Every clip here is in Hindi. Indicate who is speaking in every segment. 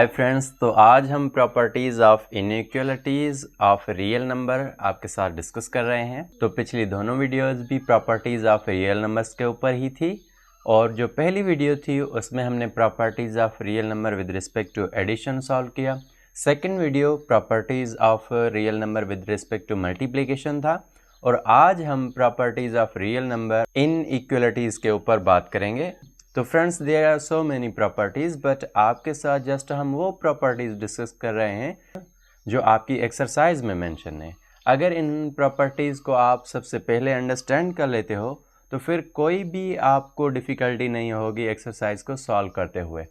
Speaker 1: हाय फ्रेंड्स, तो आज हम properties of inequalities of real number आपके साथ डिस्कस कर रहे हैं। तो पिछली दोनों वीडियोस भी प्रॉपर्टीज़ ऑफ रियल नंबर्स के ऊपर ही थी, और जो पहली वीडियो थी उसमें हमने properties of real number with respect to addition solve किया। Second video properties of real number with respect to multiplication था, और आज हम प्रॉपर्टीज़ ऑफ रियल नंबर इन इक्वलिटीज़ के ऊपर बात करेंगे। तो friends, there are so many properties, but आपके साथ जस्ट हम वो प्रॉपर्टीज़ डिस्कस कर रहे हैं जो आपकी एक्सरसाइज में मेंशन है। अगर इन प्रॉपर्टीज़ को आप सबसे पहले अंडरस्टैंड कर लेते हो तो फिर कोई भी आपको डिफ़िकल्टी नहीं होगी एक्सरसाइज को सॉल्व करते हुए।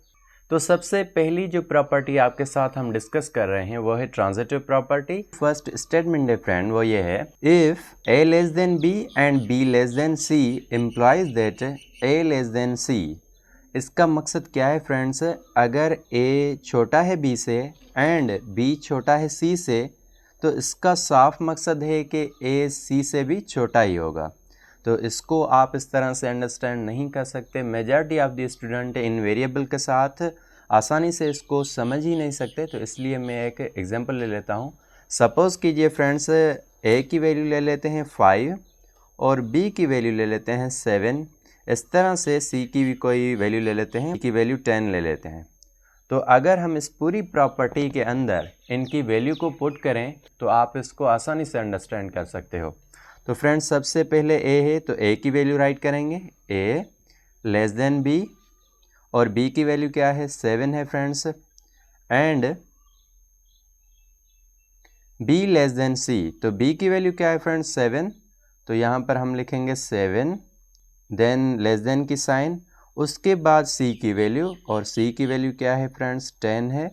Speaker 1: तो सबसे पहली जो प्रॉपर्टी आपके साथ हम डिस्कस कर रहे हैं वो है ट्रांजिटिव प्रॉपर्टी। फर्स्ट स्टेटमेंट है फ्रेंड, वो ये है, if a less than b and b less than c implies that a less than c। इसका मकसद क्या है फ्रेंड्स? अगर a छोटा है b से एंड b छोटा है c से, तो इसका साफ मकसद है कि a c से भी छोटा ही होगा। तो इसको आप इस तरह से अंडरस्टैंड नहीं कर सकते। Majority of the student in variable के साथ आसानी से इसको समझ ही नहीं सकते, तो इसलिए मैं एक एग्जांपल ले लेता हूँ। सपोज़ कीजिए फ्रेंड्स, a की वैल्यू ले लेते हैं 5 और b की वैल्यू ले लेते हैं 7। इस तरह से c की भी कोई वैल्यू ले लेते हैं, की वैल्यू 10 ले लेते हैं। तो अगर हम इस पूरी प्रॉपर्टी के अंदर इनकी वैल्यू को पुट करें तो आप इसको आसानी से अंडरस्टैंड कर सकते हो। तो फ्रेंड्स, सबसे पहले a है तो a की वैल्यू राइट करेंगे, a लेस देन b, और b की वैल्यू क्या है? 7 है friends, and b less than c। तो b की वैल्यू क्या है फ्रेंड्स? 7। तो यहाँ पर हम लिखेंगे 7, देन लेस देन की साइन, उसके बाद c की वैल्यू, और c की वैल्यू क्या है फ्रेंड्स? 10 है।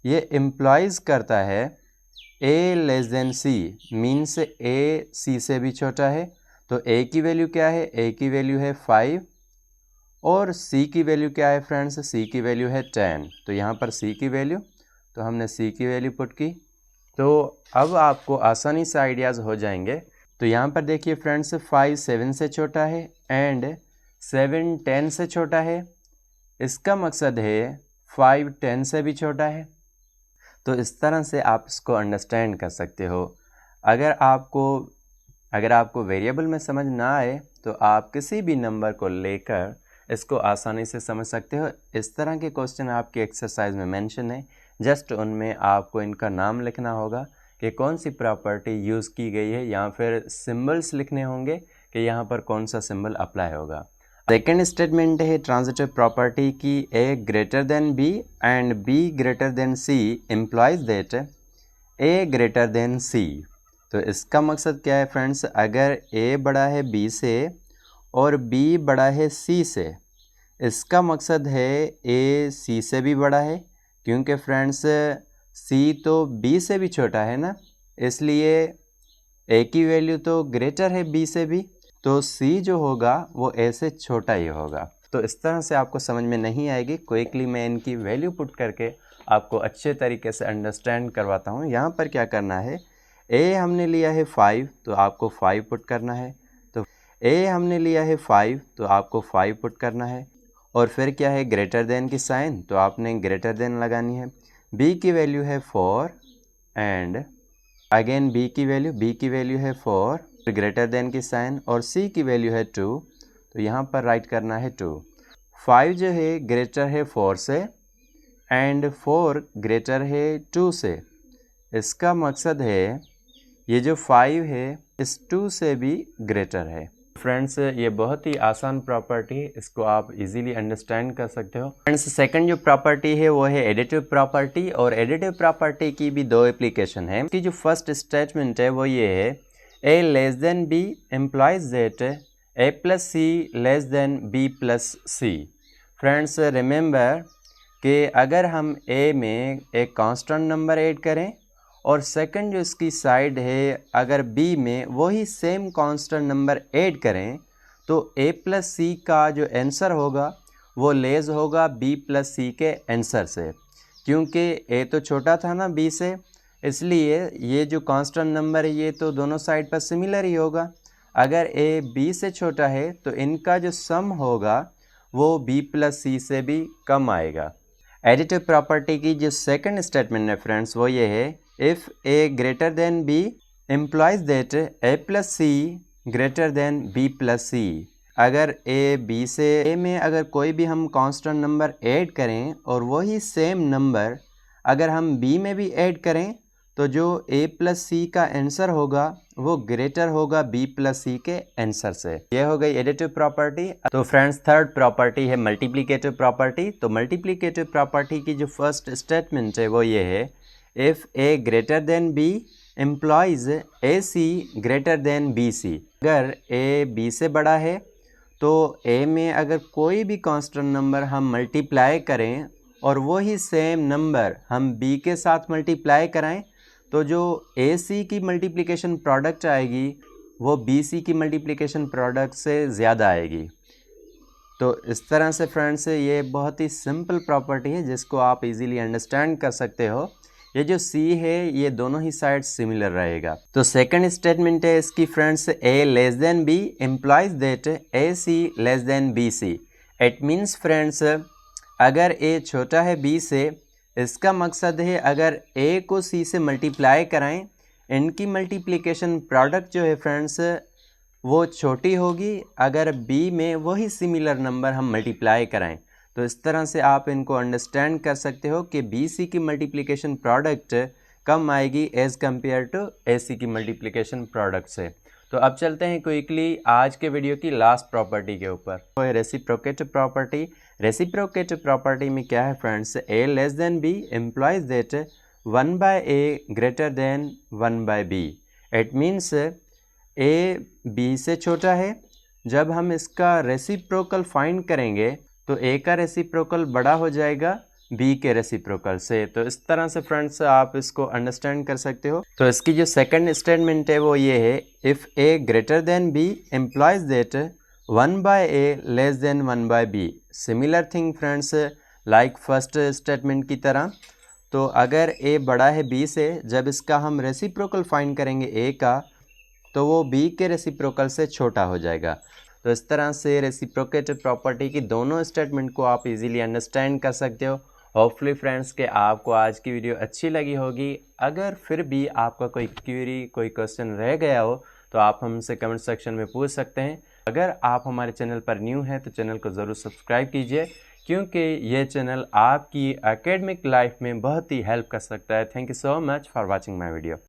Speaker 1: ये इम्प्लाइज करता है a less than c, means a c से भी छोटा है। तो a की वैल्यू क्या है? a की वैल्यू है 5, और c की वैल्यू क्या है फ्रेंड्स? c की वैल्यू है 10। तो यहाँ पर c की वैल्यू, तो हमने c की वैल्यू पुट की। तो अब आपको आसानी से आइडियाज़ हो जाएंगे। तो यहाँ पर देखिए फ्रेंड्स, 5 7 से छोटा है एंड 7 10 से छोटा है। इसका मकसद है 5 10 से भी छोटा है। तो इस तरह से आप इसको अंडरस्टैंड कर सकते हो। अगर आपको वेरिएबल में समझ ना आए तो आप किसी भी नंबर को लेकर इसको आसानी से समझ सकते हो। इस तरह के क्वेश्चन आपकी एक्सरसाइज में मेंशन है, जस्ट उनमें आपको इनका नाम लिखना होगा कि कौन सी प्रॉपर्टी यूज़ की गई है, या फिर सिंबल्स लिखने होंगे कि यहाँ पर कौन सा सिंबल अप्लाई होगा। सेकेंड स्टेटमेंट है ट्रांजिटिव प्रॉपर्टी की, a greater than b and b greater than c implies that a greater than c। तो इसका मकसद क्या है फ्रेंड्स? अगर a बड़ा है b से और b बड़ा है c से, इसका मकसद है a c से भी बड़ा है, क्योंकि फ्रेंड्स c तो b से भी छोटा है ना, इसलिए a की वैल्यू तो ग्रेटर है b से भी, तो c जो होगा वो a से छोटा ही होगा। तो इस तरह से आपको समझ में नहीं आएगी। क्विकली मैं इनकी वैल्यू पुट करके आपको अच्छे तरीके से अंडरस्टैंड करवाता हूँ। यहाँ पर क्या करना है, a हमने लिया है 5, तो आपको 5 पुट करना है। तो a हमने लिया है 5, तो आपको 5 पुट करना है, और फिर क्या है? ग्रेटर देन की साइन, तो आपने ग्रेटर देन लगानी है। b की वैल्यू है 4 एंड अगेन b की वैल्यू है 4, ग्रेटर देन की साइन, और c की वैल्यू है 2, तो यहाँ पर राइट करना है 2। 5 जो है ग्रेटर है 4 से एंड 4 ग्रेटर है 2 से। इसका मकसद है ये जो 5 है इस 2 से भी ग्रेटर है। फ्रेंड्स, ये बहुत ही आसान प्रॉपर्टी है, इसको आप इजीली अंडरस्टैंड कर सकते हो। फ्रेंड्स, सेकंड जो प्रॉपर्टी है वो है एडिटिव प्रॉपर्टी, और एडिटिव प्रॉपर्टी की भी दो एप्लीकेशन है। इसकी जो फर्स्ट स्टेटमेंट है वो ये है, a less than b implies that a plus c less than b plus c। Friends, remember कि अगर हम a में एक कांस्टेंट नंबर ऐड करें और सेकंड जो इसकी साइड है अगर b में वही सेम कांस्टेंट नंबर ऐड करें, तो a प्लस c का जो आंसर होगा वो लेस होगा b प्लस c के आंसर से, क्योंकि a तो छोटा था ना b से, इसलिए ये जो कांस्टेंट नंबर है ये तो दोनों साइड पर सिमिलर ही होगा। अगर a b से छोटा है तो इनका जो सम होगा वो b प्लस c से भी कम आएगा। एडिटिव प्रॉपर्टी की जो सेकंड स्टेटमेंट है फ्रेंड्स वो ये है, if A greater than B implies that A plus C greater than B plus C. अगर ए बी से ए में अगर कोई भी हम कांस्टेंट नंबर ऐड करें और वही सेम नंबर अगर हम बी में भी ऐड करें तो जो ए प्लस सी का आंसर होगा वो ग्रेटर होगा बी प्लस सी के आंसर से। ये हो गई एडिटिव प्रॉपर्टी। तो फ्रेंड्स थर्ड प्रॉपर्टी है मल्टीप्लिकेटिव प्रॉपर्टी। तो मल्टीप्लिकेटिव प्रॉपर्टी की जो फर्स्ट स्टेटमेंट है वो ये है, if A greater than B implies A C greater than B C. अगर ए बी से बड़ा है तो ए में अगर कोई भी कांस्टेंट नंबर हम मल्टीप्लाई करें और वही सेम नंबर हम बी के साथ मल्टीप्लाई कराएं तो जो ए सी की मल्टीप्लिकेशन प्रोडक्ट आएगी वो बी सी की मल्टीप्लिकेशन प्रोडक्ट से ज़्यादा आएगी। तो इस तरह से फ्रेंड्स ये बहुत ही सिंपल प्रॉपर्टी है जिसको आप इजीली अंडरस्टैंड कर सकते हो। ये जो सी है ये दोनों ही साइड सिमिलर रहेगा। तो सेकंड स्टेटमेंट है इसकी friends, A less than B implies that A C less than B C. It means friends अगर ए छोटा है बी से, इसका मकसद है अगर ए को सी से मल्टीप्लाई कराएं, इनकी मल्टीप्लिकेशन प्रोडक्ट जो है फ्रेंड्स वो छोटी होगी अगर बी में वही सिमिलर नंबर हम मल्टीप्लाई कराएं। तो इस तरह से आप इनको अंडरस्टैंड कर सकते हो कि बी सी की मल्टीप्लिकेशन प्रोडक्ट कम आएगी एज़ कम्पेयर टू ए सी की मल्टीप्लिकेशन प्रोडक्ट से। तो अब चलते हैं क्विकली आज के वीडियो की लास्ट प्रॉपर्टी के ऊपर, तो है रेसिप्रोकेटिव प्रॉपर्टी। रेसिप्रोकेटिव प्रॉपर्टी में क्या है friends, A less than B implies that 1 by A greater than 1 by B. It means A B से छोटा है, जब हम इसका रेसिप्रोकल फाइंड करेंगे तो ए का रेसिप्रोकल बड़ा हो जाएगा बी के रेसिप्रोकल से। तो इस तरह से फ्रेंड्स आप इसको अंडरस्टैंड कर सकते हो। तो इसकी जो सेकंड स्टेटमेंट है वो ये है, if A greater than B implies that 1 by A less than 1 by B. Similar thing friends like first statement की तरह। तो अगर ए बड़ा है बी से, जब इसका हम रेसिप्रोकल फाइंड करेंगे ए का तो वो बी के रेसिप्रोकल से छोटा हो जाएगा। तो इस तरह से रेसिप्रोकेटिव प्रॉपर्टी की दोनों स्टेटमेंट को आप इजीली अंडरस्टैंड कर सकते हो। होपफुली फ्रेंड्स के आपको आज की वीडियो अच्छी लगी होगी। अगर फिर भी आपका कोई क्वेरी कोई क्वेश्चन रह गया हो तो आप हमसे कमेंट सेक्शन में पूछ सकते हैं। अगर आप हमारे चैनल पर न्यू हैं तो चैनल को ज़रूर सब्सक्राइब कीजिए, क्योंकि ये चैनल आपकी एकेडमिक लाइफ में बहुत ही हेल्प कर सकता है। Thank you so much for watching my video.